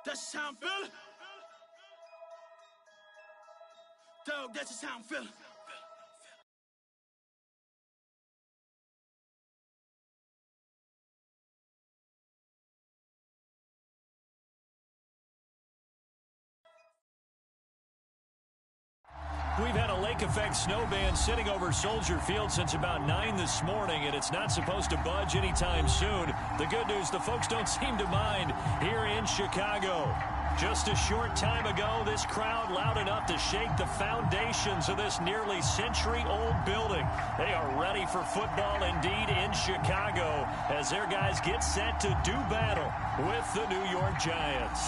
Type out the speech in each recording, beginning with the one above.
That's how I'm feeling. Dog, that's just how I'm feeling. We've had a lake effect snow band sitting over Soldier Field since about 9 this morning, and it's not supposed to budge anytime soon. The good news, the folks don't seem to mind here in Chicago. Just a short time ago, this crowd loud enough to shake the foundations of this nearly century-old building. They are ready for football indeed in Chicago as their guys get set to do battle with the New York Giants.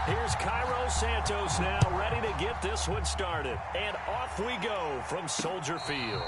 Here's Cairo Santos now ready to get this one started. And off we go from Soldier Field.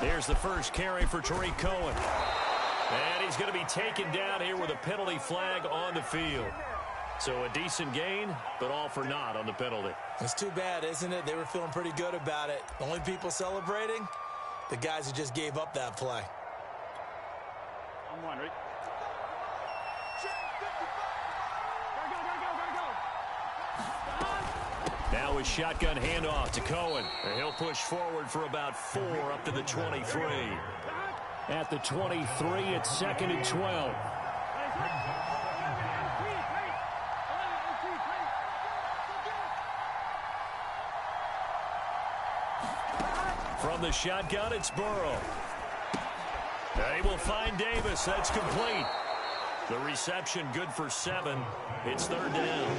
Here's the first carry for Tariq Cohen. And he's going to be taken down here with a penalty flag on the field. So a decent gain, but all for naught on the penalty. It's too bad, isn't it? They were feeling pretty good about it. The only people celebrating, the guys who just gave up that play. I'm wondering. Now a shotgun handoff to Cohen. And he'll push forward for about 4 up to the 23. At the 23, it's 2nd and 12. From the shotgun, it's Burrow. They will find Davis. That's complete. The reception good for 7. It's 3rd down.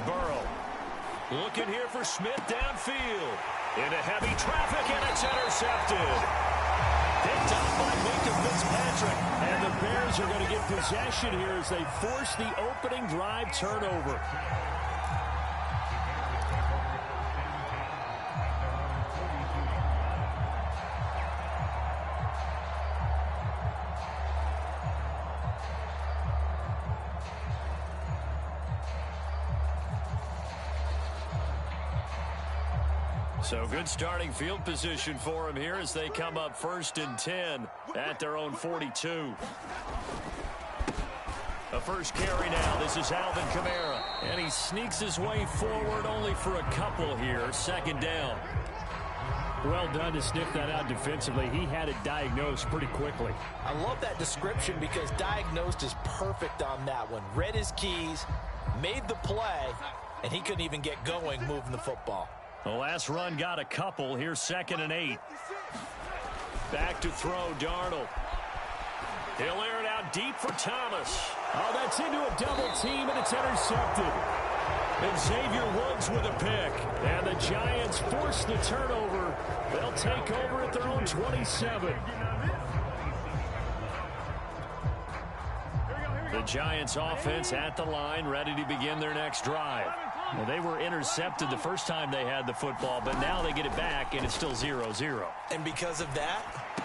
Burrow. Looking here for Smith downfield. Into heavy traffic, and it's intercepted. Picked up by Minka Fitzpatrick. And the Bears are going to get possession here as they force the opening drive turnover. So good starting field position for him here as they come up 1st and 10 at their own 42. A first carry now. This is Alvin Kamara. And he sneaks his way forward only for a couple here. 2nd down. Well done to sniff that out defensively. He had it diagnosed pretty quickly. I love that description because diagnosed is perfect on that one. Read his keys, made the play, and he couldn't even get going moving the football. The last run got a couple. Here's 2nd and 8. Back to throw, Darnold. He'll air it out deep for Thomas. Oh, that's into a double team, and it's intercepted. And Xavier Woods with a pick. And the Giants force the turnover. They'll take over at their own 27. The Giants offense at the line, ready to begin their next drive. Well, they were intercepted the first time they had the football, but now they get it back, and it's still 0-0. And because of that,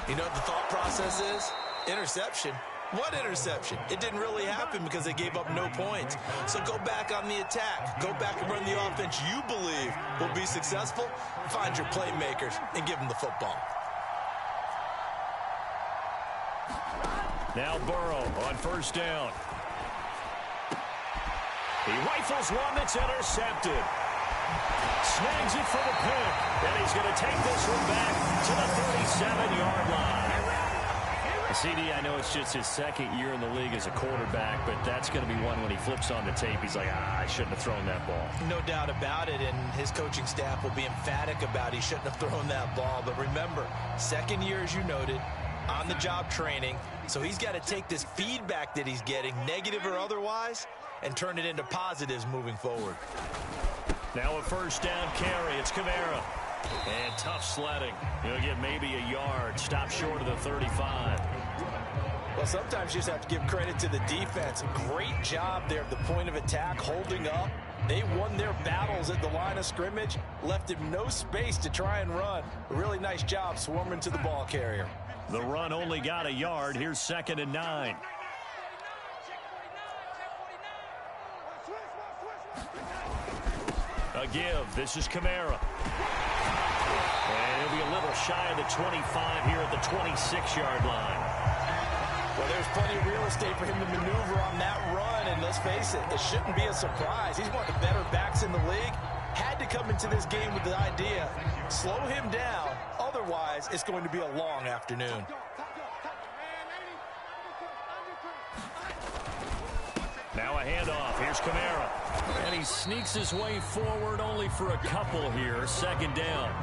you know what the thought process is? Interception. What interception? It didn't really happen because they gave up no points. So go back on the attack. Go back and run the offense you believe will be successful. Find your playmakers and give them the football. Now Burrow on 1st down. He rifles one that's intercepted. Snags it for the pick. And he's going to take this one back to the 37-yard line. CD, I know it's just his second year in the league as a quarterback, but that's going to be one when he flips on the tape. He's like, I shouldn't have thrown that ball. No doubt about it, and his coaching staff will be emphatic about he shouldn't have thrown that ball. But remember, second year, as you noted, on-the-job training, so he's got to take this feedback that he's getting, negative or otherwise, and turn it into positives moving forward. Now a first down carry. It's Kamara. And tough sledding. He'll get maybe a yard. Stop short of the 35. Well, sometimes you just have to give credit to the defense. Great job there at the point of attack, holding up. They won their battles at the line of scrimmage, left him no space to try and run. A really nice job swarming to the ball carrier. The run only got a yard. Here's 2nd and 9. A give. This is Kamara. And he'll be a little shy of the 25 here at the 26-yard line. Well, there's plenty of real estate for him to maneuver on that run, and let's face it shouldn't be a surprise. He's one of the better backs in the league. Had to come into this game with the idea, slow him down, otherwise it's going to be a long afternoon. Now a handoff. Here's Kamara. And he sneaks his way forward only for a couple here. 2nd down.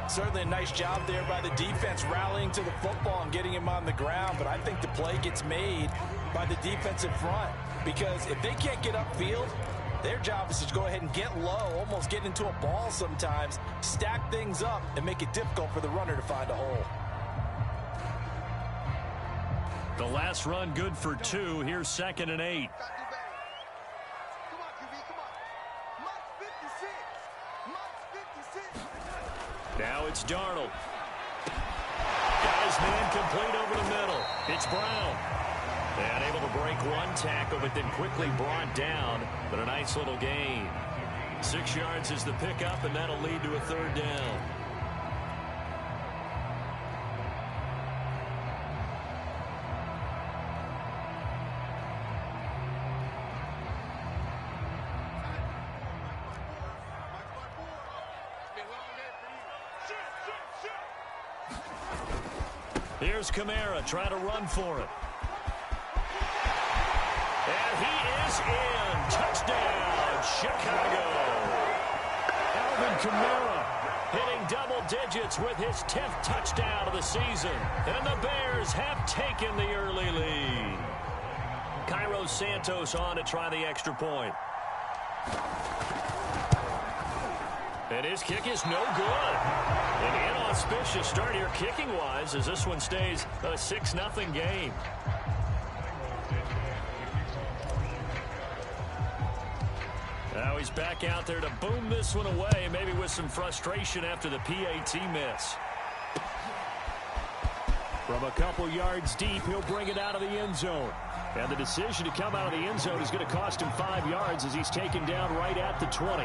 Certainly a nice job there by the defense rallying to the football and getting him on the ground, but I think the play gets made by the defensive front because if they can't get upfield, their job is to go ahead and get low, almost get into a ball sometimes, stack things up, and make it difficult for the runner to find a hole. The last run good for 2. Here's 2nd and 8. Now it's Darnold. Got his man complete over the middle. It's Brown. And able to break one tackle, but then quickly brought down. But a nice little gain. 6 yards is the pickup, and that'll lead to a 3rd down. Here's Kamara trying to run for it. And he is in. Touchdown, Chicago. Alvin Kamara hitting double digits with his 10th touchdown of the season. And the Bears have taken the early lead. Cairo Santos on to try the extra point. And his kick is no good. An inauspicious start here kicking-wise as this one stays a 6-0 game. Now he's back out there to boom this one away, maybe with some frustration after the PAT miss. From a couple yards deep, he'll bring it out of the end zone. And the decision to come out of the end zone is going to cost him 5 yards as he's taken down right at the 20.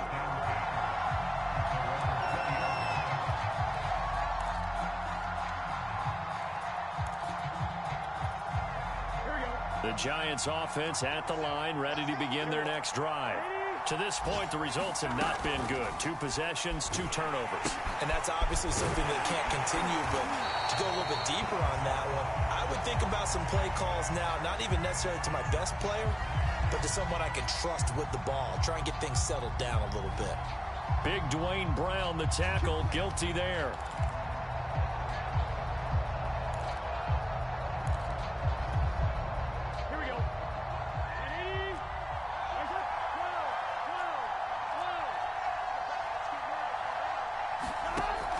The Giants offense at the line, ready to begin their next drive. To this point, the results have not been good. 2 possessions, 2 turnovers. And that's obviously something that can't continue, but to go a little bit deeper on that one, I would think about some play calls now, not even necessarily to my best player, but to someone I can trust with the ball. Try and get things settled down a little bit. Big Dwayne Brown, the tackle, guilty there.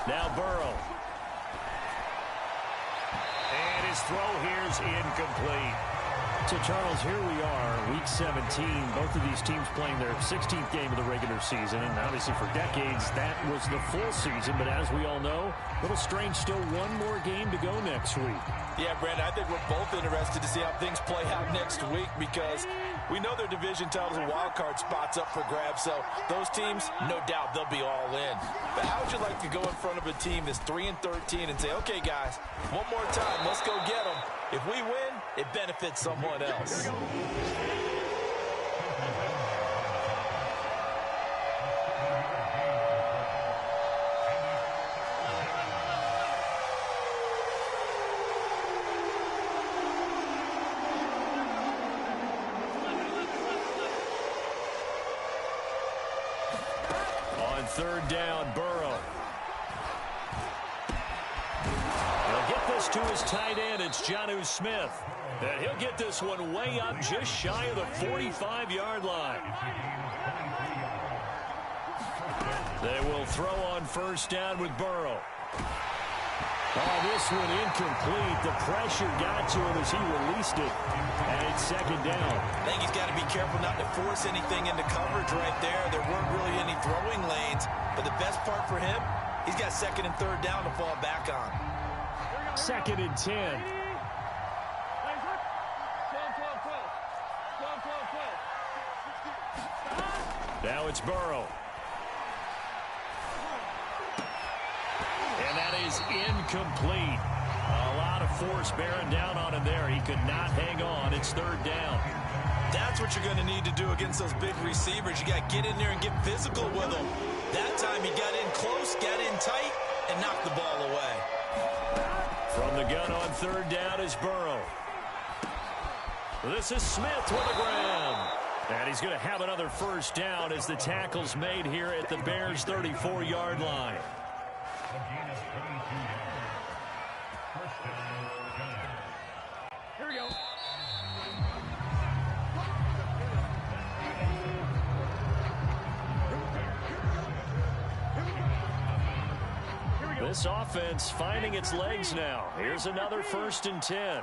Now Burrow. And his throw here's incomplete. So, Charles, here we are, Week 17. Both of these teams playing their 16th game of the regular season. And obviously for decades, that was the full season. But as we all know, a little strange, still one more game to go next week. Yeah, Brandon, I think we're both interested to see how things play out next week because we know their division titles and wild card spots up for grabs. So those teams, no doubt, they'll be all in. But how would you like to go in front of a team that's 3-13 and say, okay, guys, one more time, let's go get them. If we win, it benefits someone else. on third down, Burrow. He'll get this to his tight end. It's Jonnu Smith. And he'll get this one way up just shy of the 45-yard line. They will throw on first down with Burrow. Oh, this one incomplete. The pressure got to him as he released it. And it's second down. I think he's got to be careful not to force anything into coverage right there. There weren't really any throwing lanes. But the best part for him, he's got second and third down to fall back on. Second and 10. Now it's Burrow. And that is incomplete. A lot of force bearing down on him there. He could not hang on. It's third down. That's what you're going to need to do against those big receivers. You got to get in there and get physical with them. That time he got in close, got in tight, and knocked the ball away. From the gun on third down is Burrow. This is Smith with a grab. And he's going to have another first down as the tackle's made here at the Bears' 34-yard line. Here we go. This offense finding its legs now. Here's another first and 10.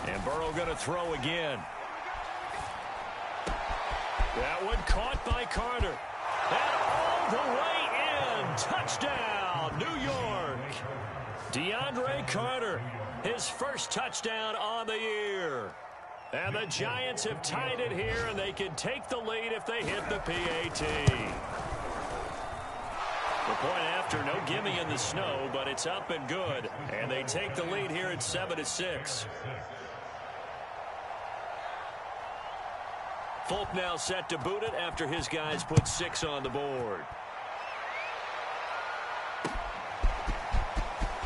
And Burrow going to throw again. That one caught by Carter. And all the way in. Touchdown, New York. DeAndre Carter, his first touchdown on the year. And the Giants have tied it here, and they can take the lead if they hit the PAT. The point after, no gimme in the snow, but it's up and good. And they take the lead here at 7-6. Folk now set to boot it after his guys put 6 on the board.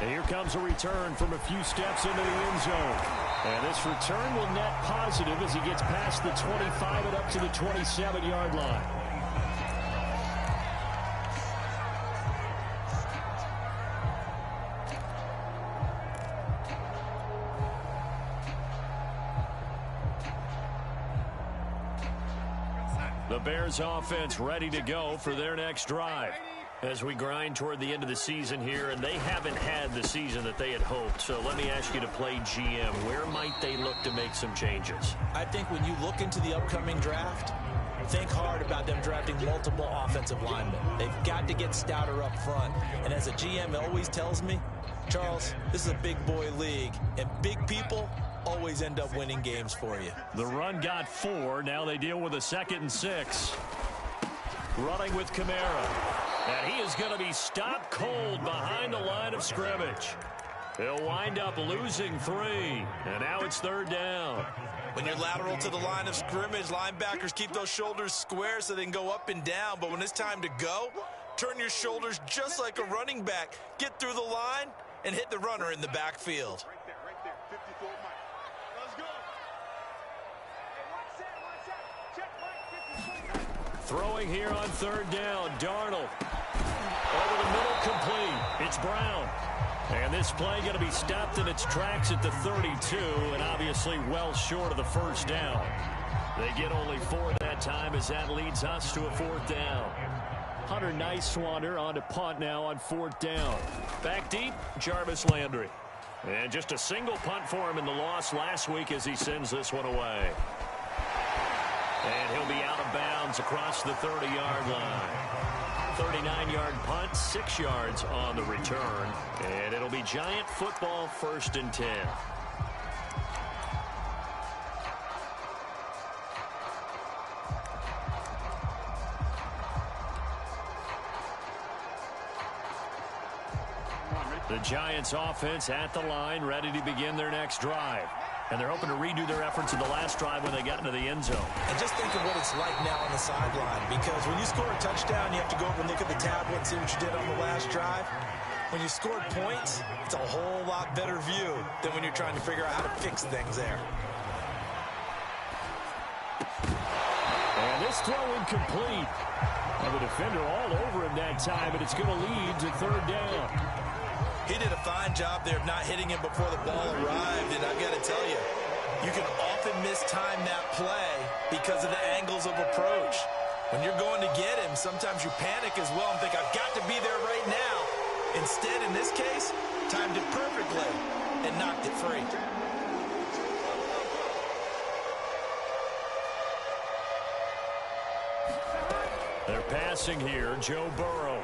And here comes a return from a few steps into the end zone. And this return will net positive as he gets past the 25 and up to the 27-yard line. The Bears offense ready to go for their next drive. As we grind toward the end of the season here, and they haven't had the season that they had hoped. So let me ask you to play GM. Where might they look to make some changes? I think when you look into the upcoming draft, think hard about them drafting multiple offensive linemen. They've got to get stouter up front. And as a GM always tells me, Charles, this is a big boy league, and big people always end up winning games for you. The run got 4. Now they deal with a 2nd and 6. Running with Kamara. And he is going to be stopped cold behind the line of scrimmage. He'll wind up losing 3. And now it's third down. When you're lateral to the line of scrimmage, linebackers keep those shoulders square so they can go up and down. But when it's time to go, turn your shoulders just like a running back. Get through the line and hit the runner in the backfield. Right there, 54 Mike. Let's go. Hey, 1 set. Check, Mike, 54. Throwing here on third down, Darnold. Over the middle, complete. It's Brown. And this play going to be stopped in its tracks at the 32, and obviously well short of the first down. They get only 4 that time as that leads us to a 4th down. Hunter Nice-Swander on to punt now on 4th down. Back deep, Jarvis Landry. And just a single punt for him in the loss last week as he sends this one away. And he'll be out of bounds across the 30-yard line. 39-yard punt, 6 yards on the return. And it'll be Giant football, 1st and 10. The Giants offense at the line, ready to begin their next drive. And they're hoping to redo their efforts in the last drive when they got into the end zone. And just think of what it's like now on the sideline, because when you score a touchdown, you have to go over and look at the tablet and see what you did on the last drive. When you scored points, it's a whole lot better view than when you're trying to figure out how to fix things there. And this throw incomplete. And the defender all over him that time, and it's going to lead to third down. He did a fine job there of not hitting him before the ball arrived, and I've got to tell you, you can often mistime that play because of the angles of approach. When you're going to get him, sometimes you panic as well and think, I've got to be there right now. Instead, in this case, timed it perfectly and knocked it free. They're passing here, Joe Burrow.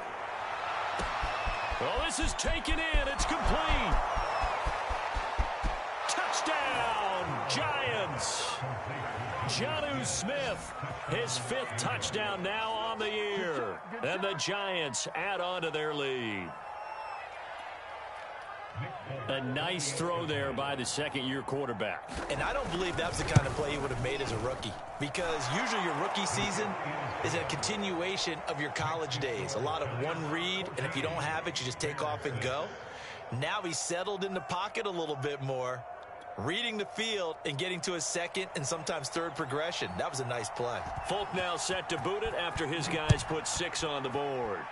Well, this is taken in. It's complete. Touchdown, Giants. Jonnu Smith, his 5th touchdown now on the year. And the Giants add on to their lead. A nice throw there by the second-year quarterback. And I don't believe that's the kind of play he would have made as a rookie, because usually your rookie season is a continuation of your college days. A lot of one read, and if you don't have it, you just take off and go. Now he's settled in the pocket a little bit more, reading the field and getting to his second and sometimes third progression. That was a nice play. Folk now set to boot it after his guys put 6 on the board.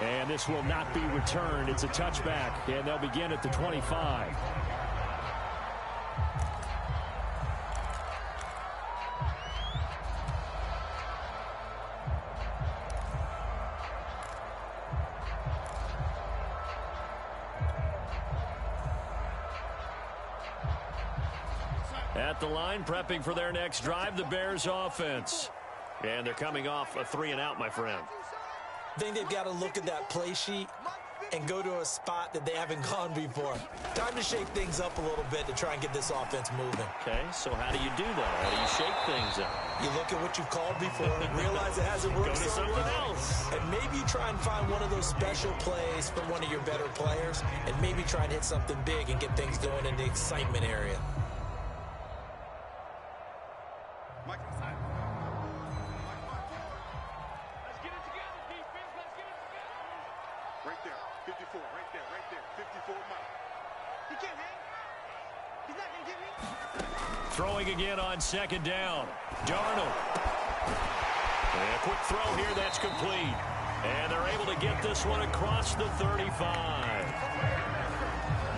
And this will not be returned. It's a touchback, and they'll begin at the 25. At the line, prepping for their next drive, the Bears offense. And they're coming off a 3-and-out, my friend. I think they've got to look at that play sheet and go to a spot that they haven't gone before. Time to shake things up a little bit to try and get this offense moving. Okay, so how do you do that? How do you shake things up? You look at what you've called before and realize it hasn't worked. Go to something else. And maybe you try and find one of those special plays from one of your better players, and maybe try and hit something big and get things going in the excitement area. Right there, 54, right there, 54 Mike. He can't hang. He's not going to get me. Throwing again on second down. Darnold. And a quick throw here, that's complete. And they're able to get this one across the 35.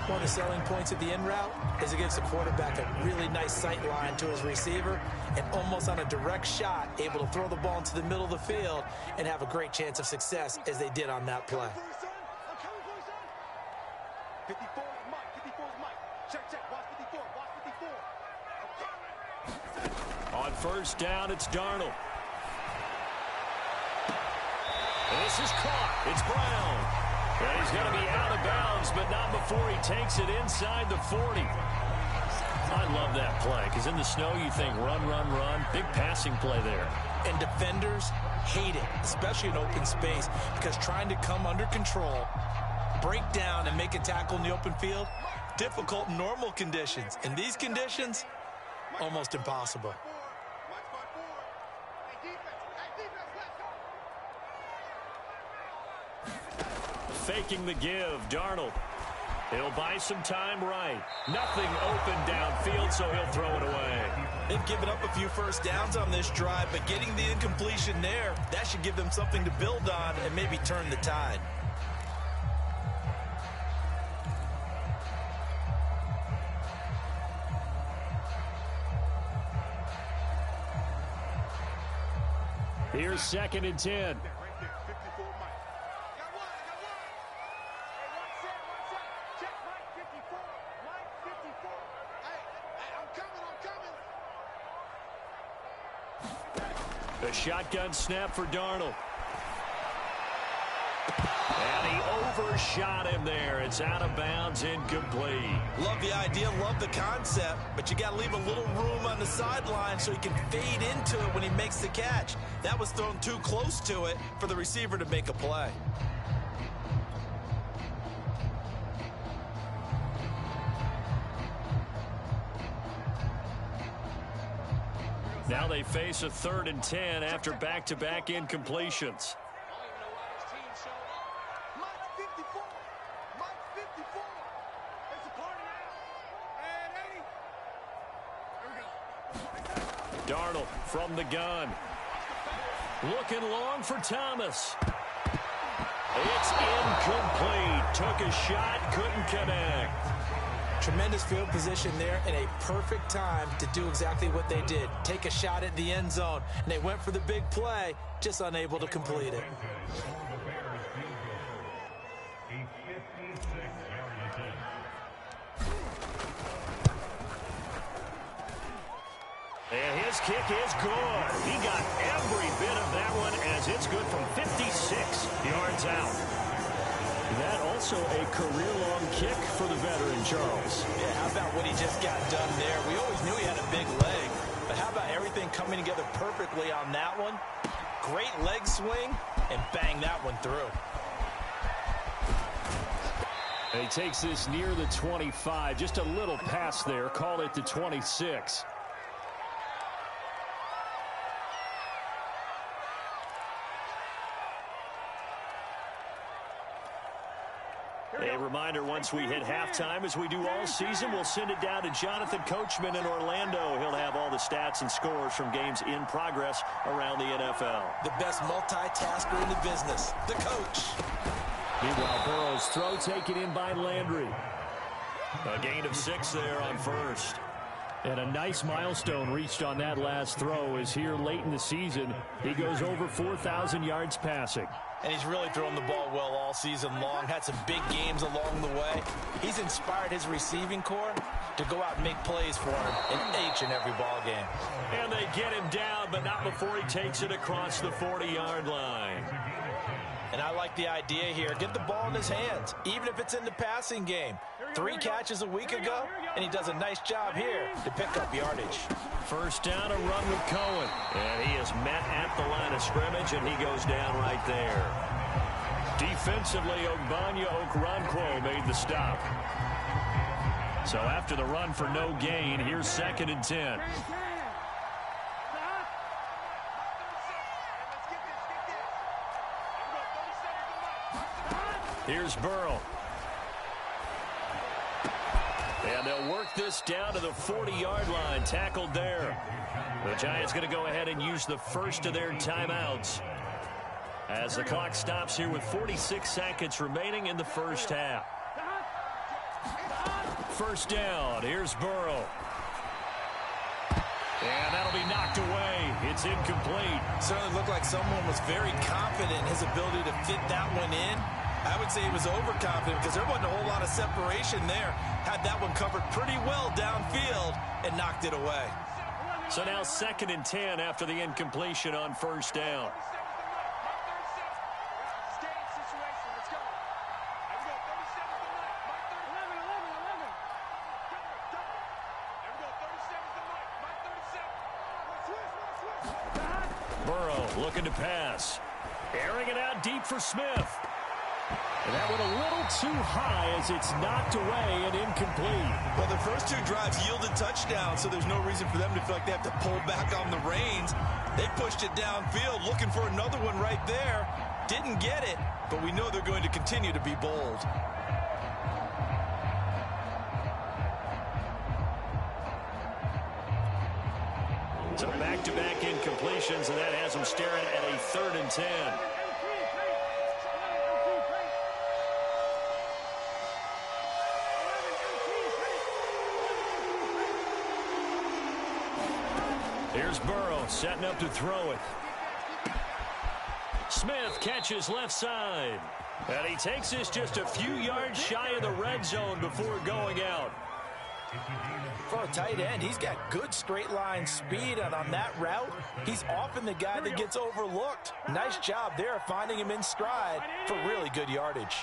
One of the selling points of the in route is it gives the quarterback a really nice sight line to his receiver and almost on a direct shot able to throw the ball into the middle of the field and have a great chance of success as they did on that play. 54 is Mike, 54 is Mike. Check, watch 54, watch 54. On first down, it's Darnold. This is caught. It's Brown. And he's going to be out of bounds, but not before he takes it inside the 40. I love that play, because in the snow you think run, run, run. Big passing play there. And defenders hate it, especially in open space, because trying to come under control, break down, and make a tackle in the open field, difficult in normal conditions. In these conditions, almost impossible. Faking the give, Darnold. He'll buy some time right. Nothing open downfield, so he'll throw it away. They've given up a few first downs on this drive, but getting the incompletion there, that should give them something to build on and maybe turn the tide. Here's 2nd and 10. The shotgun snap for Darnold. And he overshot him there. It's out of bounds, incomplete. Love the idea, love the concept, but you got to leave a little room on the sideline so he can fade into it when he makes the catch. That was thrown too close to it for the receiver to make a play. Now they face a 3rd and 10 after back-to-back incompletions. Darnold from the gun. Looking long for Thomas. It's incomplete. Took a shot, couldn't connect. Tremendous field position there and a perfect time to do exactly what they did. Take a shot at the end zone. And they went for the big play, just unable to complete it. And his kick is good. He got every bit of that one as it's good from 56 yards out. That also a career-long kick for the veteran, Charles. Yeah, how about what he just got done there? We always knew he had a big leg, but how about everything coming together perfectly on that one? Great leg swing, and bang that one through. And he takes this near the 25. Just a little pass there. Call it the 26. A reminder, once we hit halftime, as we do all season, we'll send it down to Jonathan Coachman in Orlando. He'll have all the stats and scores from games in progress around the NFL. The best multitasker in the business, the coach. Meanwhile, Burrow's throw taken in by Landry. A gain of 6 there on first. And a nice milestone reached on that last throw as here late in the season, he goes over 4,000 yards passing. And he's really thrown the ball well all season long. Had some big games along the way. He's inspired his receiving corps to go out and make plays for him in each and every ball game. And they get him down, but not before he takes it across the 40-yard line. And I like the idea here. Get the ball in his hands, even if it's in the passing game. 3 catches a week ago, and he does a nice job here to pick up yardage. First down, a run with Cohen. And he is met at the line of scrimmage, and he goes down right there. Defensively, Ogbanya Okoronkwo made the stop. So after the run for no gain, here's 2nd and 10. Here's Burrow. And they'll work this down to the 40-yard line. Tackled there. The Giants going to go ahead and use the first of their timeouts as the clock stops here with 46 seconds remaining in the first half. First down. Here's Burrow. And that'll be knocked away. It's incomplete. Certainly looked like someone was very confident in his ability to fit that one in. I would say he was overconfident because there wasn't a whole lot of separation there. Had that one covered pretty well downfield and knocked it away. So now 2nd and 10 after the incompletion on first down. Burrow looking to pass. Airing it out deep for Smith. And that went a little too high as it's knocked away and incomplete. Well, the first 2 drives yielded touchdowns, so there's no reason for them to feel like they have to pull back on the reins. They pushed it downfield, looking for another one right there. Didn't get it, but we know they're going to continue to be bold. So back-to-back incompletions, and that has them staring at a 3rd and 10. Here's Burrow setting up to throw it. Smith catches left side. And he takes this just a few yards shy of the red zone before going out. For a tight end, he's got good straight line speed, and on that route, he's often the guy that gets overlooked. Nice job there finding him in stride for really good yardage.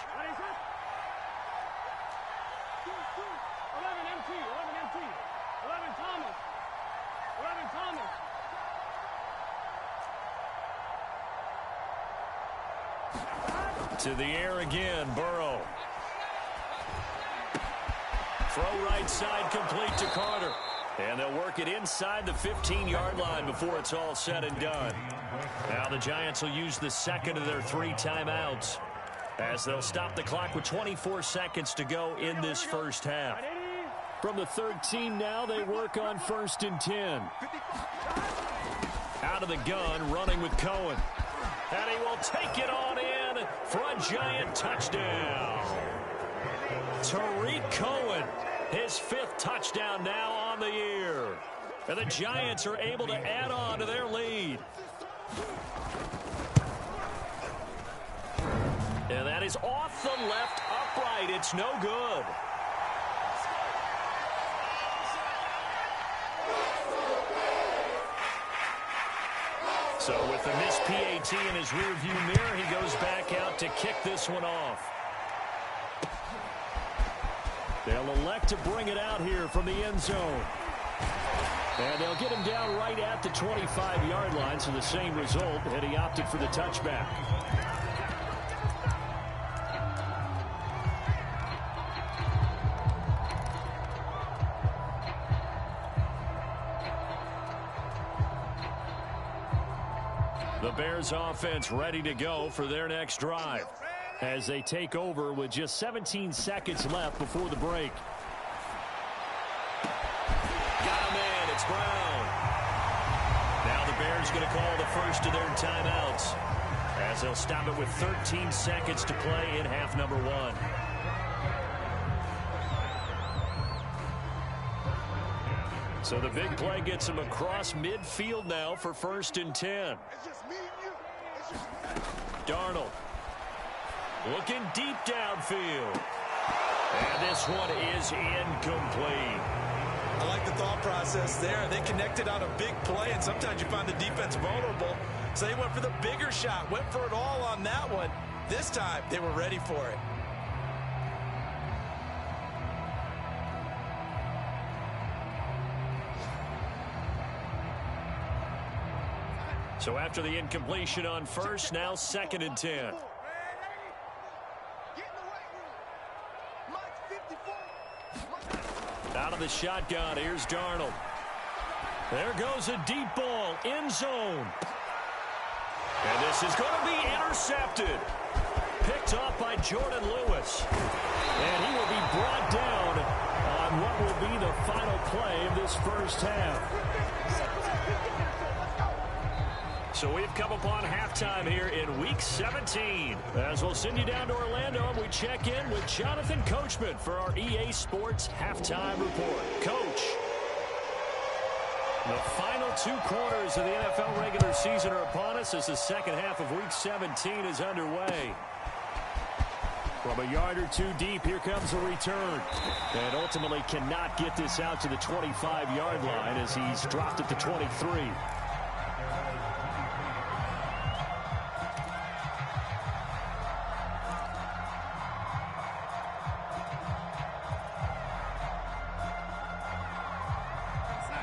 To the air again, Burrow. Throw right side complete to Carter. And they'll work it inside the 15-yard line before it's all said and done. Now the Giants will use the second of their 3 timeouts as they'll stop the clock with 24 seconds to go in this first half. From the 13 now, they work on 1st and 10. Out of the gun, running with Cohen. And he will take it on in for a Giant touchdown. Tariq Cohen, his 5th touchdown now on the year. And the Giants are able to add on to their lead. And that is off the left upright. It's no good. So with the missed PAT in his rearview mirror, he goes back out to kick this one off. They'll elect to bring it out here from the end zone. And they'll get him down right at the 25-yard line, so the same result, and he opted for the touchback. The Bears offense ready to go for their next drive as they take over with just 17 seconds left before the break. Got him in. It's Brown. Now the Bears going to call the first of their timeouts as they'll stop it with 13 seconds to play in half number 1. So the big play gets him across midfield now for 1st and 10. Darnold looking deep downfield. And this one is incomplete. I like the thought process there. They connected on a big play, and sometimes you find the defense vulnerable. So they went for the bigger shot, went for it all on that one. This time, they were ready for it. So after the incompletion on first, now 2nd and 10. Out of the shotgun, here's Darnold. There goes a deep ball, end zone. And this is going to be intercepted. Picked off by Jordan Lewis. And he will be brought down on what will be the final play of this first half. So we've come upon halftime here in Week 17. As we'll send you down to Orlando, and we check in with Jonathan Coachman for our EA Sports Halftime Report. Coach, the final 2 quarters of the NFL regular season are upon us as the second half of Week 17 is underway. From a yard or 2 deep, here comes a return. And ultimately cannot get this out to the 25-yard line as he's dropped at the 23.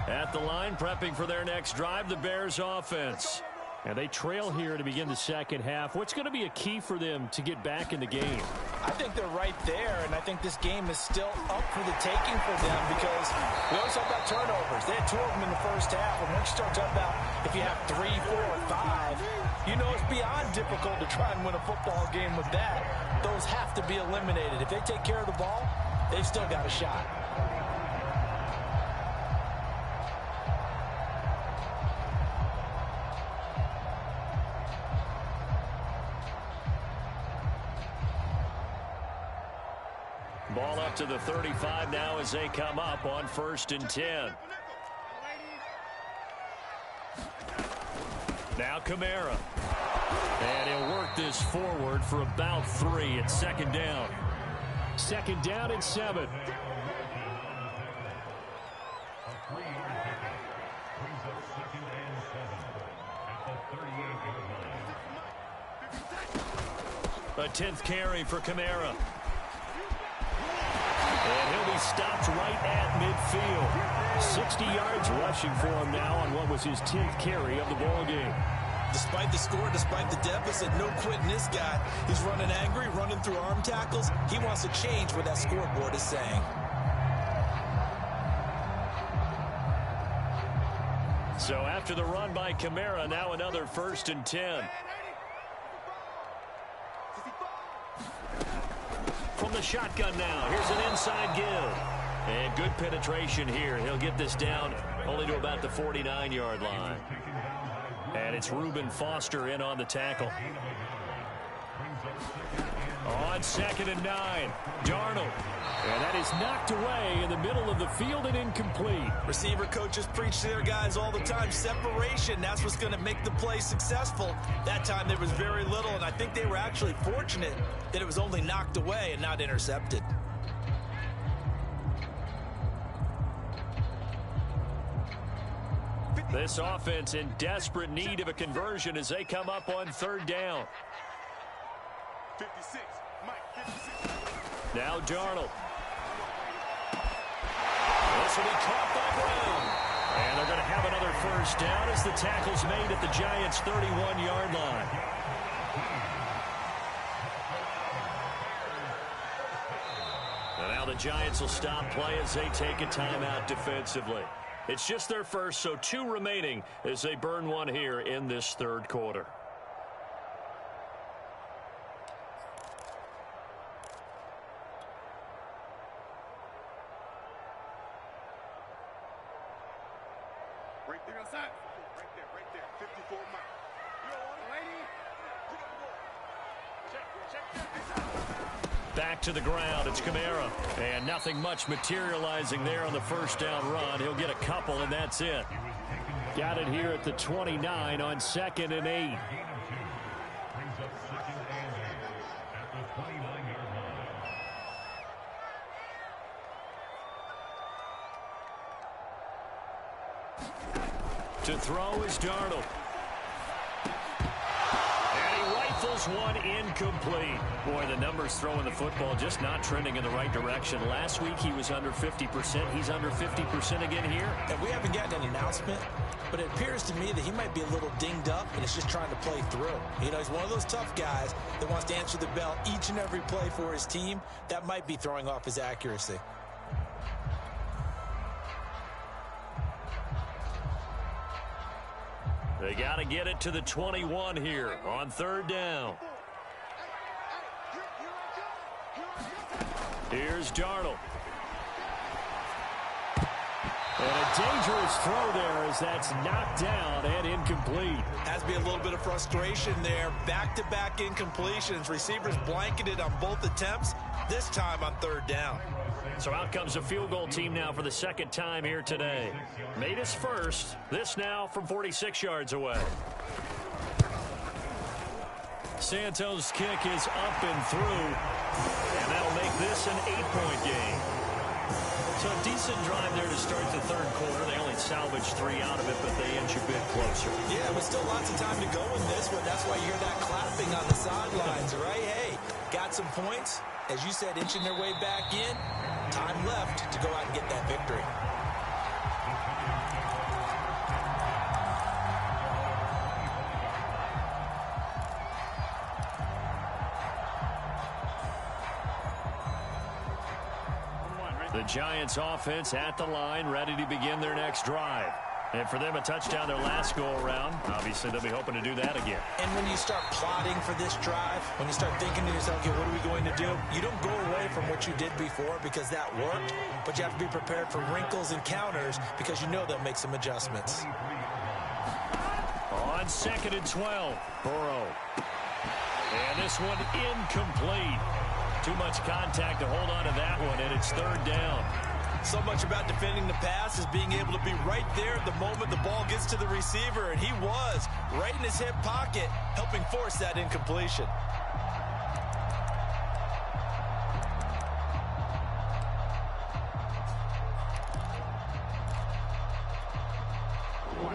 At the line, prepping for their next drive, the Bears offense. And they trail here to begin the second half. What's going to be a key for them to get back in the game? I think they're right there, and I think this game is still up for the taking for them because we always talk about turnovers. They had 2 of them in the first half, and once you start talking about if you have 3, 4, 5, you know it's beyond difficult to try and win a football game with that. Those have to be eliminated. If they take care of the ball, they've still got a shot. Ball up to the 35 now as they come up on 1st and 10. Now Kamara. And he'll work this forward for about 3 at 2nd down. 2nd down and 7. A 10th carry for Kamara. And he'll be stopped right at midfield. 60 yards rushing for him now on what was his 10th carry of the ball game. Despite the score, despite the deficit, no quitting this guy. He's running angry, running through arm tackles. He wants to change what that scoreboard is saying. After the run by Kamara, now another 1st and 10. From the shotgun now, here's an inside give. And good penetration here. He'll get this down only to about the 49-yard line. And it's Reuben Foster in on the tackle. On 2nd and 9, Darnold. And that is knocked away in the middle of the field and incomplete. Receiver coaches preach to their guys all the time. Separation, that's what's going to make the play successful. That time there was very little, and I think they were actually fortunate that it was only knocked away and not intercepted. This offense in desperate need of a conversion as they come up on 3rd down. 56, Mike, 56. Now Darnold. This will be caught by Brown. And they're going to have another 1st down as the tackle's made at the Giants' 31-yard line. And now the Giants will stop play as they take a timeout defensively. It's just their first, so 2 remaining as they burn one here in this 3rd quarter. Right there outside. Right there. 54 Mike. You don't want it, lady? You got the ball. Check. Back to the ground, it's Kamara. And nothing much materializing there on the 1st down run. He'll get a couple, and that's it. Got it here at the 29 on 2nd and 8. To throw is Darnold. And he rifles one incomplete. Boy, the numbers throwing the football just not trending in the right direction. Last week he was under 50%. He's under 50% again here. And we haven't gotten an announcement, but it appears to me that he might be a little dinged up and is just trying to play through. You know, he's one of those tough guys that wants to answer the bell each and every play for his team. That might be throwing off his accuracy. They got to get it to the 21 here on 3rd down. Here's Darnold. And a dangerous throw there as that's knocked down and incomplete. Has to be a little bit of frustration there. Back-to-back incompletions. Receivers blanketed on both attempts, this time on 3rd down. So out comes a field goal team now for the 2nd time here today. Made his first. This now from 46 yards away. Santos' kick is up and through. And that'll make this an 8-point game. So a decent drive there to start the 3rd quarter. They only salvaged 3 out of it, but they inch a bit closer. Yeah, but still lots of time to go in this one. That's why you hear that clapping on the sidelines, right? Hey, got some points. As you said, inching their way back in. Time left to go out and get that victory. The Giants offense at the line, ready to begin their next drive. And for them, a touchdown their last go-around. Obviously, they'll be hoping to do that again. And when you start plotting for this drive, when you start thinking to yourself, okay, what are we going to do? You don't go away from what you did before because that worked, but you have to be prepared for wrinkles and counters because you know they'll make some adjustments. On 2nd and 12, Burrow. And this one incomplete. Too much contact to hold on to that one, and it's 3rd down. So much about defending the pass is being able to be right there at the moment the ball gets to the receiver, and he was right in his hip pocket, helping force that incompletion.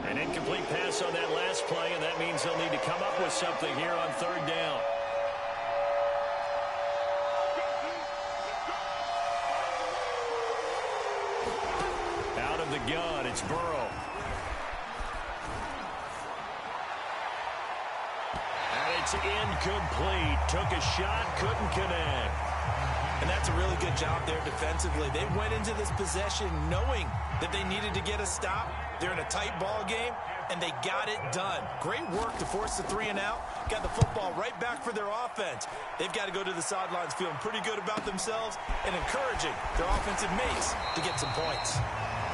An incomplete pass on that last play, and that means they'll need to come up with something here on 3rd down. The gun, it's Burrow. And it's incomplete. Took a shot, couldn't connect. And that's a really good job there defensively. They went into this possession knowing that they needed to get a stop. They're in a tight ball game, and they got it done. Great work to force the 3 and out. Got the football right back for their offense. They've got to go to the sidelines feeling pretty good about themselves and encouraging their offensive mates to get some points.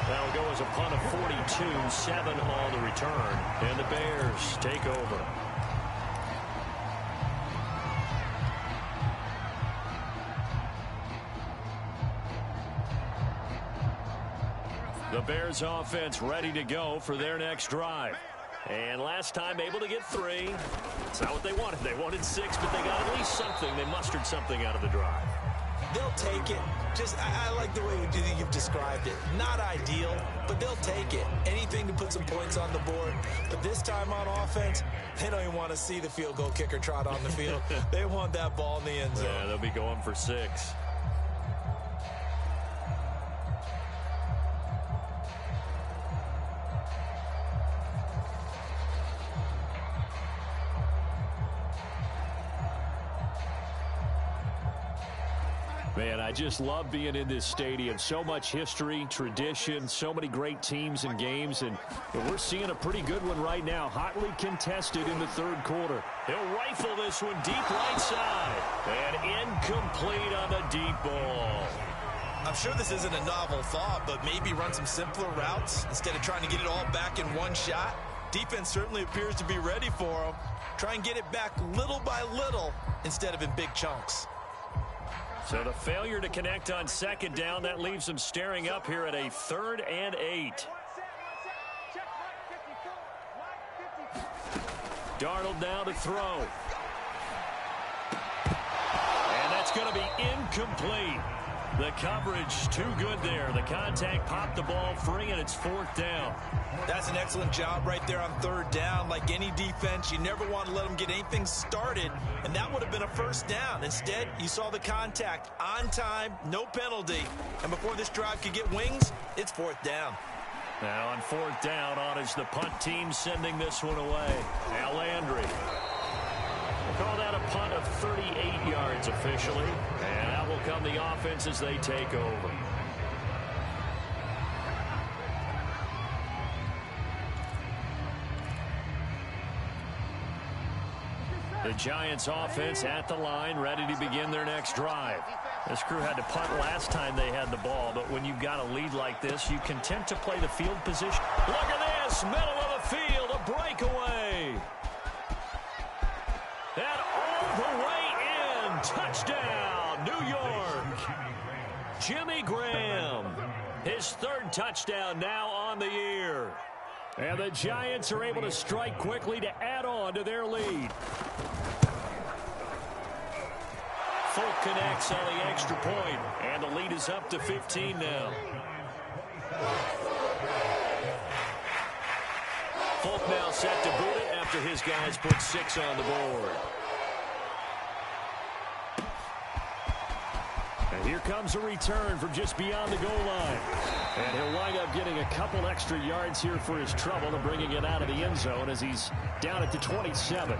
That'll go as a punt of 42, 7 on the return, and the Bears take over. The Bears offense ready to go for their next drive. And last time able to get 3. It's not what they wanted. They wanted 6, but they got at least something. They mustered something out of the drive. They'll take it. I like the way you've described it. Not ideal, but they'll take it. Anything to put some points on the board. But this time on offense, they don't even want to see the field goal kicker trot on the field. They want that ball in the end zone. Yeah, they'll be going for 6. Man, I just love being in this stadium. So much history, tradition, so many great teams and games, and we're seeing a pretty good one right now. Hotly contested in the third quarter. He'll rifle this one deep right side. And incomplete on the deep ball. I'm sure this isn't a novel thought, but maybe run some simpler routes instead of trying to get it all back in one shot. Defense certainly appears to be ready for them. Try and get it back little by little instead of in big chunks. So the failure to connect on second down, that leaves them staring up here at a 3rd and 8. Darnold now to throw. And that's going to be incomplete. The coverage too good there. The contact popped the ball free, and it's 4th down. That's an excellent job right there on 3rd down. Like any defense, you never want to let them get anything started, and that would have been a 1st down. Instead, you saw the contact on time, no penalty, and before this drive could get wings, it's 4th down. Now on 4th down, on is the punt team sending this one away. Al Landry. We'll call that a punt of 38 yards officially, and out will come the offense as they take over. The Giants offense at the line, ready to begin their next drive. This crew had to punt last time they had the ball, but when you've got a lead like this, you can tend to play the field position. Look at this, middle of the field, a breakaway. And all the way in, touchdown, New York. Jimmy Graham, his 3rd touchdown now on the year. And the Giants are able to strike quickly to add on to their lead. Folk connects on the extra point, and the lead is up to 15 now. Folk now set to boot it after his guys put 6 on the board. And here comes a return from just beyond the goal line. And he'll wind up getting a couple extra yards here for his trouble and bringing it out of the end zone as he's down at the 27.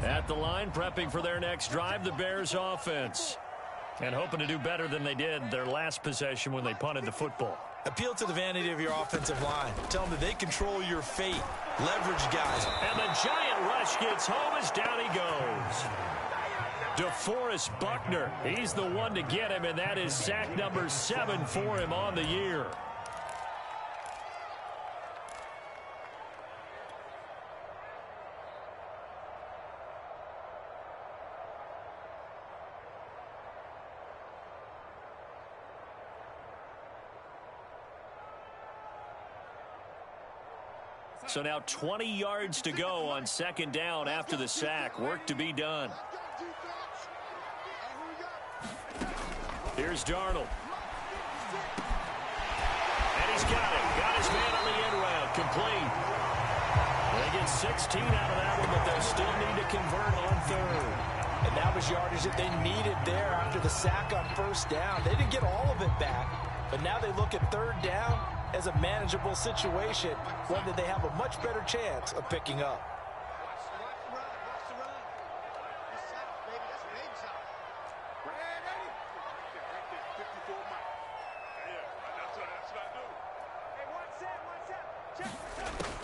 At the line, prepping for their next drive, the Bears offense. And hoping to do better than they did their last possession when they punted the football. Appeal to the vanity of your offensive line. Tell them that they control your fate. Leverage guys. And the giant rush gets home as down he goes. DeForest Buckner, he's the one to get him, and that is sack number 7 for him on the year. So now 20 yards to go on second down after the sack. Work to be done. Here's Darnold. And he's got it. Got his man on the end round. Complete. They get 16 out of that one, but they'll still need to convert on 3rd. And that was yardage that they needed there after the sack on 1st down. They didn't get all of it back, But now they look at third down as a manageable situation, one that they have a much better chance of picking up.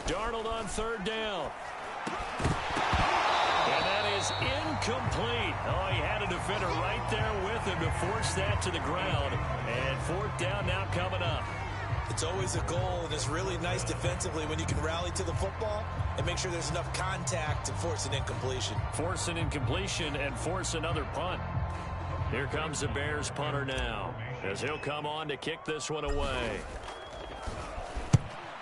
Darnold on third down. And that is incomplete. Oh, he had a defender right there with him to force that to the ground. And fourth down now coming up. It's always a goal, and it's really nice defensively when you can rally to the football and make sure there's enough contact to force an incompletion. Force an incompletion and force another punt. Here comes the Bears punter now, as he'll come on to kick this one away.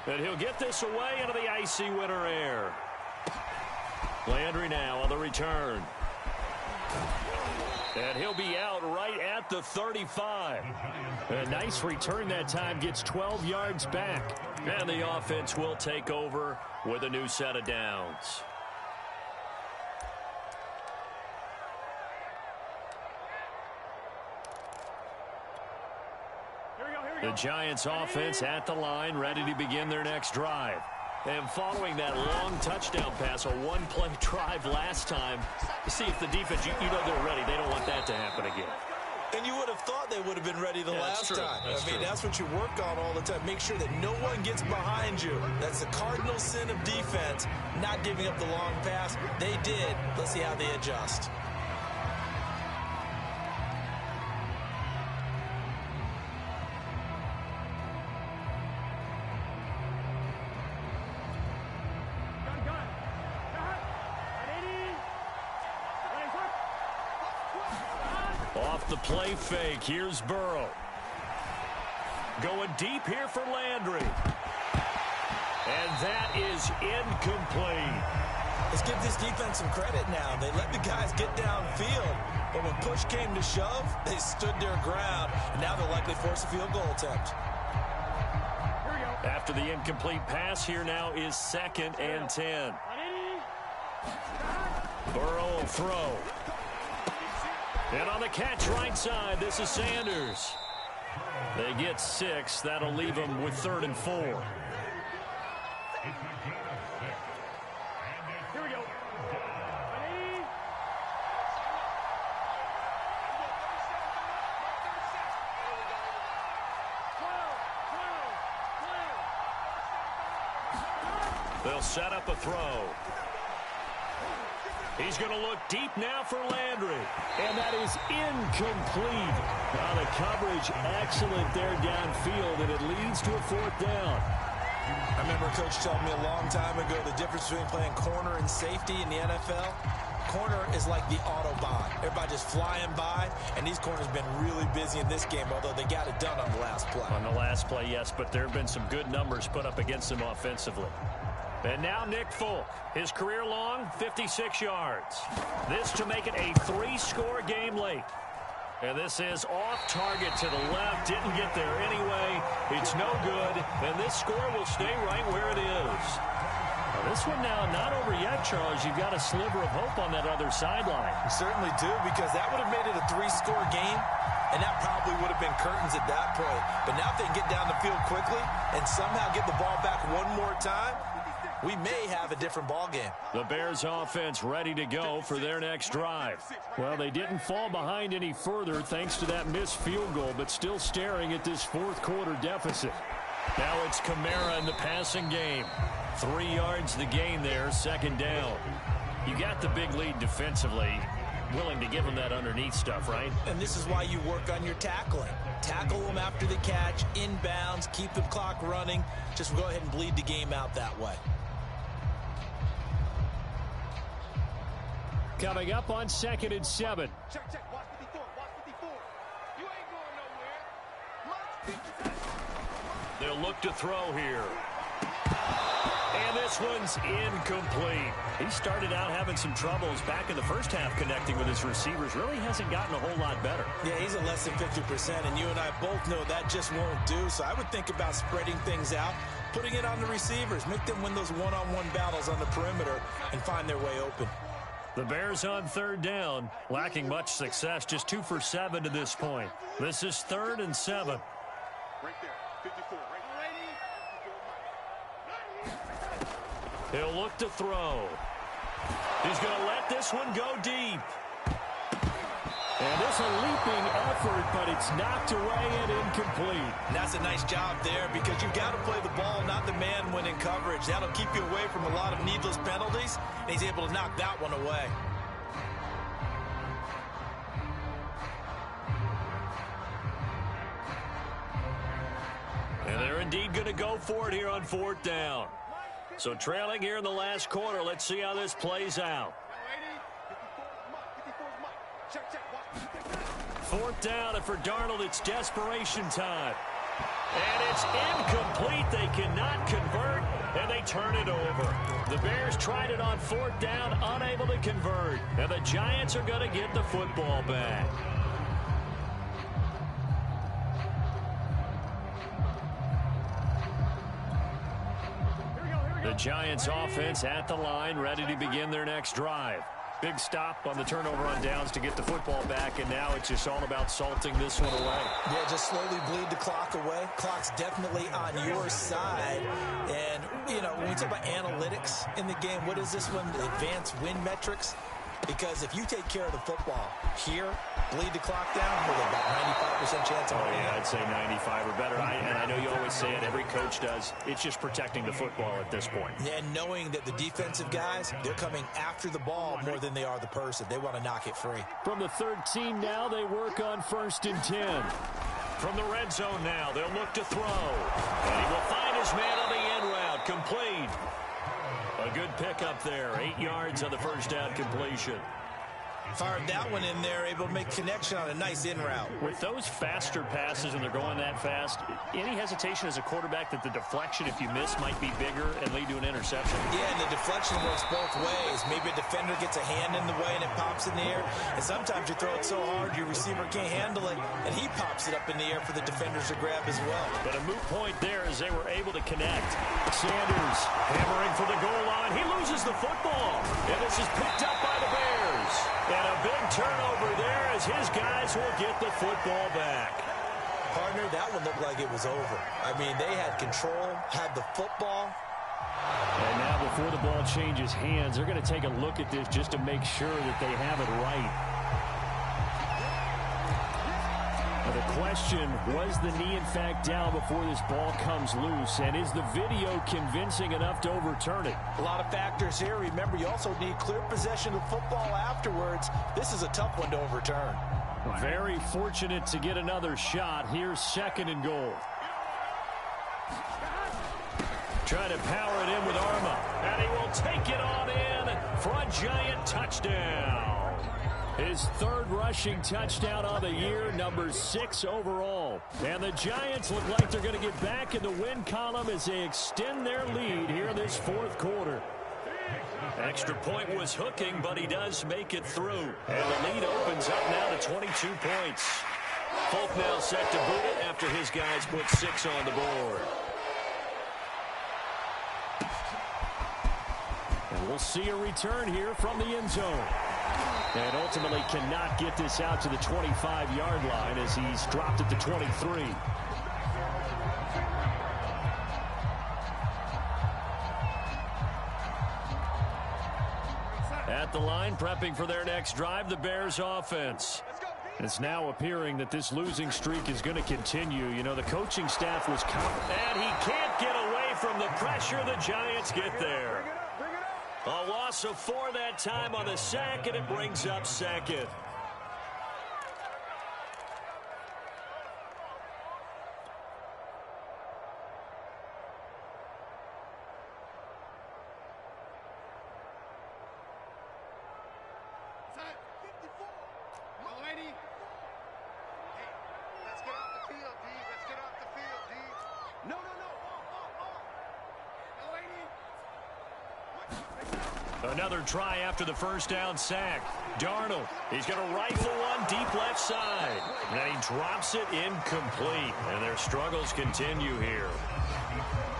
And he'll get this away into the icy winter air. Landry now on the return. And he'll be out right at the 35. A nice return that time, gets 12 yards back. And the offense will take over with a new set of downs. The Giants offense at the line, ready to begin their next drive. And following that long touchdown pass, a one-play drive last time, to see if the defense, you know they're ready. They don't want that to happen again. And you would have thought they would have been ready the last time. That's what you work on all the time. Make sure that no one gets behind you. That's the cardinal sin of defense, not giving up the long pass. They did. Let's see how they adjust. Off the play fake, here's Burrow. Going deep here for Landry. And that is incomplete. Let's give this defense some credit now. They let the guys get downfield, but when push came to shove, they stood their ground, and now they'll likely force a field goal attempt. After the incomplete pass, here now is 2nd and 10. Burrow will throw. And on the catch right side, this is Sanders. They get 6. That'll leave them with 3rd and 4. Here we go. They'll set up a throw. He's going to look deep now for Landry. And that is incomplete. Now the coverage excellent there downfield, and it leads to a 4th down. I remember Coach told me a long time ago the difference between playing corner and safety in the NFL. Corner is like the Autobahn. Everybody just flying by, and these corners have been really busy in this game, although they got it done on the last play. On the last play, yes, but there have been some good numbers put up against them offensively. And now Nick Folk, his career long, 56 yards. This to make it a 3-score game late. And this is off target to the left. Didn't get there anyway. It's no good. And this score will stay right where it is. Now this one now not over yet, Charles. You've got a sliver of hope on that other sideline. You certainly do, because that would have made it a 3-score game, and that probably would have been curtains at that point. But now if they can get down the field quickly and somehow get the ball back one more time, we may have a different ball game. The Bears offense ready to go for their next drive. Well, they didn't fall behind any further thanks to that missed field goal, but still staring at this 4th quarter deficit. Now it's Kamara in the passing game. 3 yards the gain there, 2nd down. You got the big lead defensively. Willing to give them that underneath stuff, right? And this is why you work on your tackling. Tackle them after the catch, inbounds, keep the clock running. Just go ahead and bleed the game out that way. Coming up on 2nd and 7. Check. Watch 54. Watch 54. You ain't going nowhere. They'll look to throw here. And this one's incomplete. He started out having some troubles back in the first half connecting with his receivers. Really hasn't gotten a whole lot better. Yeah, he's at less than 50%, and you and I both know that just won't do. So I would think about spreading things out, putting it on the receivers, make them win those one-on-one battles on the perimeter and find their way open. The Bears on 3rd down, lacking much success, just 2 for 7 to this point. This is 3rd and 7. Right there. 54. Right there. He'll look to throw. He's going to let this one go deep. And it's a leaping effort, but it's knocked away and incomplete. And that's a nice job there because you've got to play the ball, not the man when in coverage. That'll keep you away from a lot of needless penalties, and he's able to knock that one away. And they're indeed going to go for it here on 4th down. So trailing here in the last quarter. Let's see how this plays out. 4th down, and for Darnold, it's desperation time. And it's incomplete. They cannot convert, and they turn it over. The Bears tried it on 4th down, unable to convert. And the Giants are going to get the football back. The Giants offense at the line, ready to begin their next drive. Big stop on the turnover on downs to get the football back, and now it's just all about salting this one away. Yeah, just slowly bleed the clock away. Clock's definitely on your side. And, you know, when we talk about analytics in the game, what is this one? Advanced win metrics? Because if you take care of the football here, bleed the clock down, with about 95% chance of winning. Yeah, I'd say 95 or better. And I know you always say it, every coach does. It's just protecting the football at this point. And knowing that the defensive guys, they're coming after the ball more than they are the person. They want to knock it free. From the 13 now, they work on 1st and 10. From the red zone now, they'll look to throw. And he will find his man on the end route. Complete. A good pickup there. 8 yards on the first down completion. Fired that one in there, able to make connection on a nice in route. With those faster passes and they're going that fast, any hesitation as a quarterback that the deflection, if you miss, might be bigger and lead to an interception? Yeah, and the deflection works both ways. Maybe a defender gets a hand in the way and it pops in the air. And sometimes you throw it so hard your receiver can't handle it, and he pops it up in the air for the defenders to grab as well. But a moot point there as they were able to connect. Sanders hammering for the goal line. He loses the football. And this is picked up by the Bears. And a big turnover there as his guys will get the football back. Partner, that one looked like it was over. I mean, they had control, had the football. And now before the ball changes hands, they're going to take a look at this just to make sure that they have it right. Now the question, was the knee in fact down before this ball comes loose? And is the video convincing enough to overturn it? A lot of factors here. Remember, you also need clear possession of football afterwards. This is a tough one to overturn. Very fortunate to get another shot. Here's 2nd and goal. Trying to power it in with Arma. And he will take it on in for a Giant touchdown. His 3rd rushing touchdown of the year, number 6 overall. And the Giants look like they're going to get back in the win column as they extend their lead here in this 4th quarter. Extra point was hooking, but he does make it through. And the lead opens up now to 22 points. Folk now set to boot it after his guys put 6 on the board. And we'll see a return here from the end zone. And ultimately cannot get this out to the 25-yard line as he's dropped at the 23. At the line, prepping for their next drive, the Bears offense. It's now appearing that this losing streak is going to continue. You know, the coaching staff was confident. And he can't get away from the pressure. The Giants get there. A loss of 4 that time on the sack, and it brings up 2nd. Another try after the first down sack. Darnold, he's going to rifle one deep left side. And he drops it incomplete. And their struggles continue here.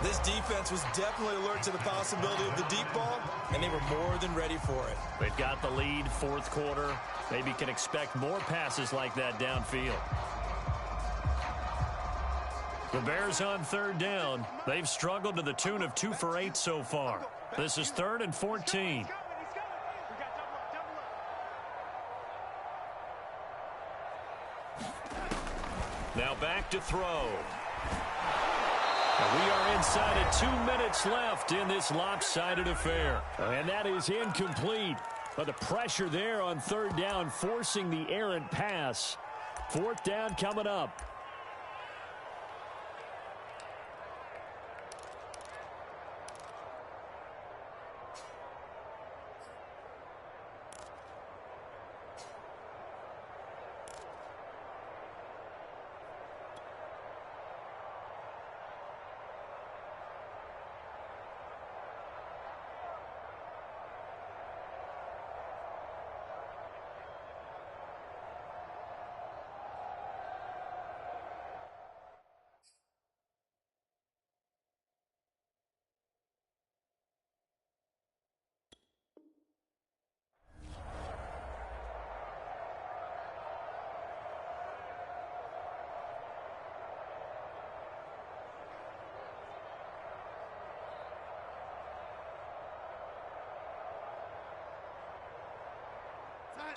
This defense was definitely alert to the possibility of the deep ball, and they were more than ready for it. They've got the lead, 4th quarter. Maybe can expect more passes like that downfield. The Bears on third down. They've struggled to the tune of 2 for 8 so far. This is 3rd and 14. Now back to throw. And we are inside of 2 minutes left in this lopsided affair. And that is incomplete. But the pressure there on third down, forcing the errant pass. 4th down coming up.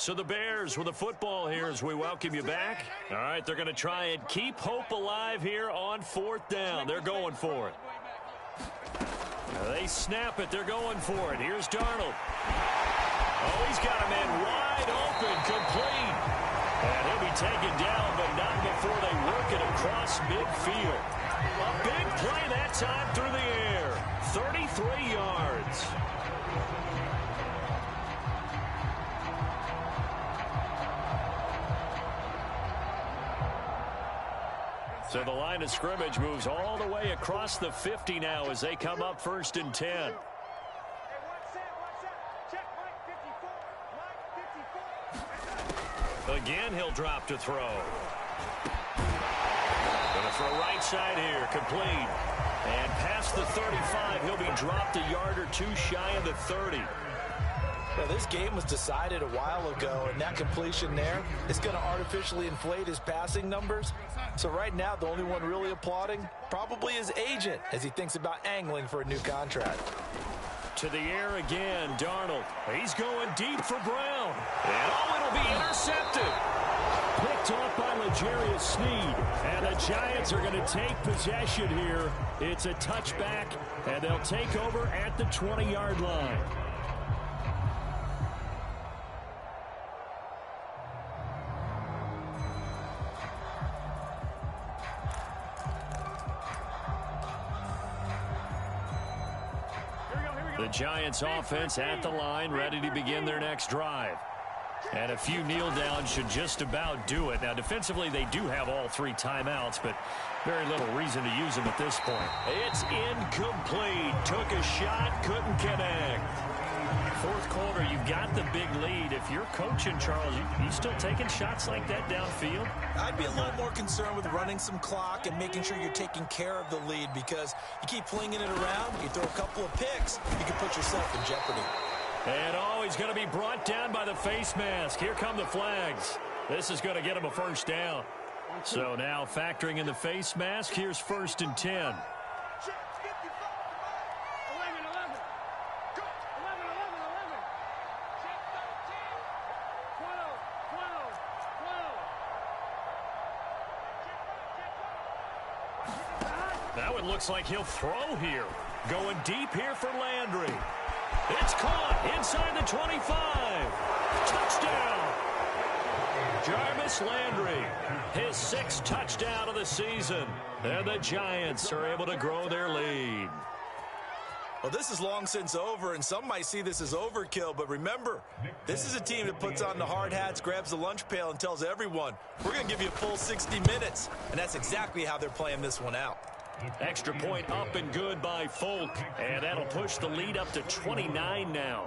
So the Bears with the football here as we welcome you back. All right, they're going to try and keep hope alive here on 4th down. They're going for it. They snap it. They're going for it. Here's Darnold. Oh, he's got a man wide open, complete. And he'll be taken down, but not before they work it across midfield. A big play that time through the air. 33 yards. So the line of scrimmage moves all the way across the 50 now as they come up 1st and 10. Again, he'll drop to throw. Gonna throw right side here, complete. And past the 35, he'll be dropped a yard or 2 shy of the 30. Well, this game was decided a while ago, and that completion there is going to artificially inflate his passing numbers. So right now, the only one really applauding probably his agent as he thinks about angling for a new contract. To the air again, Darnold. He's going deep for Brown. And it'll be intercepted. Picked off by L'Jarius Sneed. And the Giants are going to take possession here. It's a touchback, and they'll take over at the 20-yard line. The Giants offense at the line, ready to begin their next drive. And a few kneel downs should just about do it. Now, defensively, they do have all 3 timeouts, but very little reason to use them at this point. It's incomplete. Took a shot, couldn't connect. 4th quarter, you've got the big lead. If you're coaching, Charles, you still taking shots like that downfield? I'd be a little more concerned with running some clock and making sure you're taking care of the lead, because you keep flinging it around, you throw a couple of picks, you can put yourself in jeopardy. And he's going to be brought down by the face mask. Here come the flags. This is going to get him a 1st down. So now factoring in the face mask, here's 1st and 10. That one looks like he'll throw here. Going deep here for Landry. It's caught inside the 25. Touchdown. Jarvis Landry, his 6th touchdown of the season. And the Giants are able to grow their lead. Well, this is long since over, and some might see this as overkill, but remember, this is a team that puts on the hard hats, grabs the lunch pail, and tells everyone, we're going to give you a full 60 minutes, and that's exactly how they're playing this one out. Extra point up and good by Folk, and that'll push the lead up to 29 now.